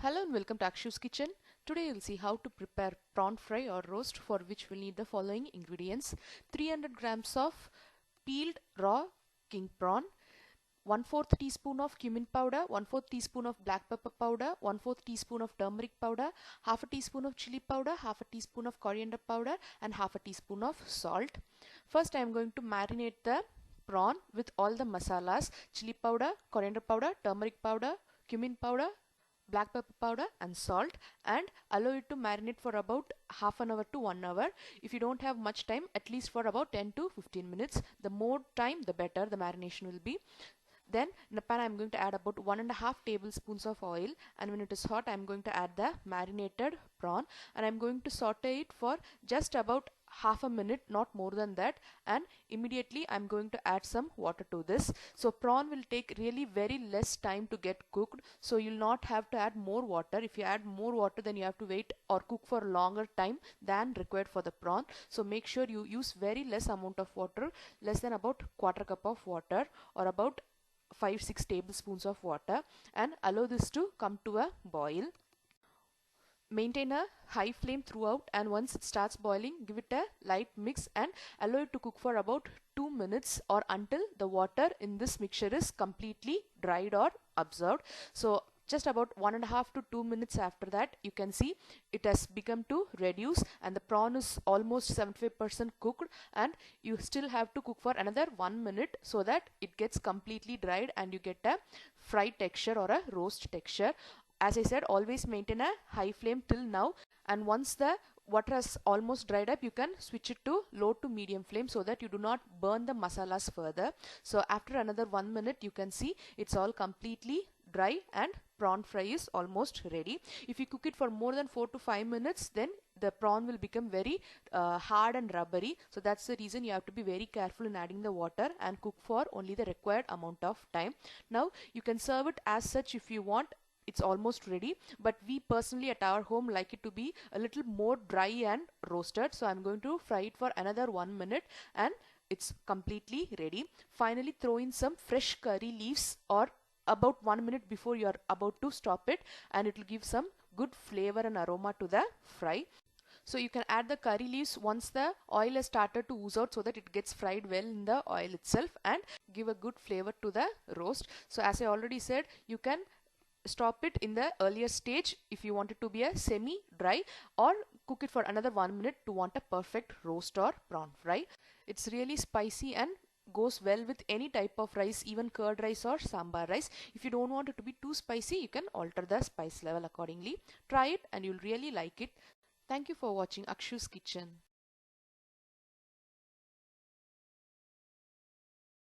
Hello and welcome to Akshu's Kitchen. Today you'll see how to prepare prawn fry or roast, for which we'll need the following ingredients. 300 grams of peeled raw king prawn, 1/4 teaspoon of cumin powder, 1/4 teaspoon of black pepper powder, 1/4 teaspoon of turmeric powder, half a teaspoon of chili powder, half a teaspoon of coriander powder and half a teaspoon of salt. First I am going to marinate the prawn with all the masalas: chili powder, coriander powder, turmeric powder, cumin powder, black pepper powder and salt, and allow it to marinate for about half an hour to 1 hour. If you don't have much time, at least for about 10 to 15 minutes. The more time the better the marination will be. Then in a pan I am going to add about 1.5 tablespoons of oil, and when it is hot I am going to add the marinated prawn, and I am going to saute it for just about half a minute, not more than that, and immediately I am going to add some water to this. So prawn will take really very less time to get cooked, so you'll not have to add more water. If you add more water, then you have to wait or cook for a longer time than required for the prawn. So make sure you use very less amount of water, less than about quarter cup of water or about 5-6 tablespoons of water, and allow this to come to a boil. Maintain a high flame throughout, and once it starts boiling, give it a light mix and allow it to cook for about 2 minutes or until the water in this mixture is completely dried or absorbed. So just about 1.5 to 2 minutes after that, you can see it has begun to reduce and the prawn is almost 75% cooked, and you still have to cook for another 1 minute so that it gets completely dried and you get a fry texture or a roast texture. As I said, always maintain a high flame till now, and once the water has almost dried up, you can switch it to low to medium flame so that you do not burn the masalas further. So after another 1 minute, you can see it's all completely dry and prawn fry is almost ready. If you cook it for more than 4 to 5 minutes, then the prawn will become very hard and rubbery. So that's the reason you have to be very careful in adding the water and cook for only the required amount of time. Now you can serve it as such if you want. It's almost ready, but we personally at our home like it to be a little more dry and roasted, so I'm going to fry it for another 1 minute and it's completely ready. Finally, throw in some fresh curry leaves or about 1 minute before you are about to stop it, and it will give some good flavor and aroma to the fry. So you can add the curry leaves once the oil has started to ooze out so that it gets fried well in the oil itself and give a good flavor to the roast. So as I already said, you can stop it in the earlier stage if you want it to be a semi dry, or cook it for another 1 minute to want a perfect roast or prawn fry. It's really spicy and goes well with any type of rice, even curd rice or sambar rice. If you don't want it to be too spicy, you can alter the spice level accordingly. Try it and you'll really like it. Thank you for watching Akshu's Kitchen.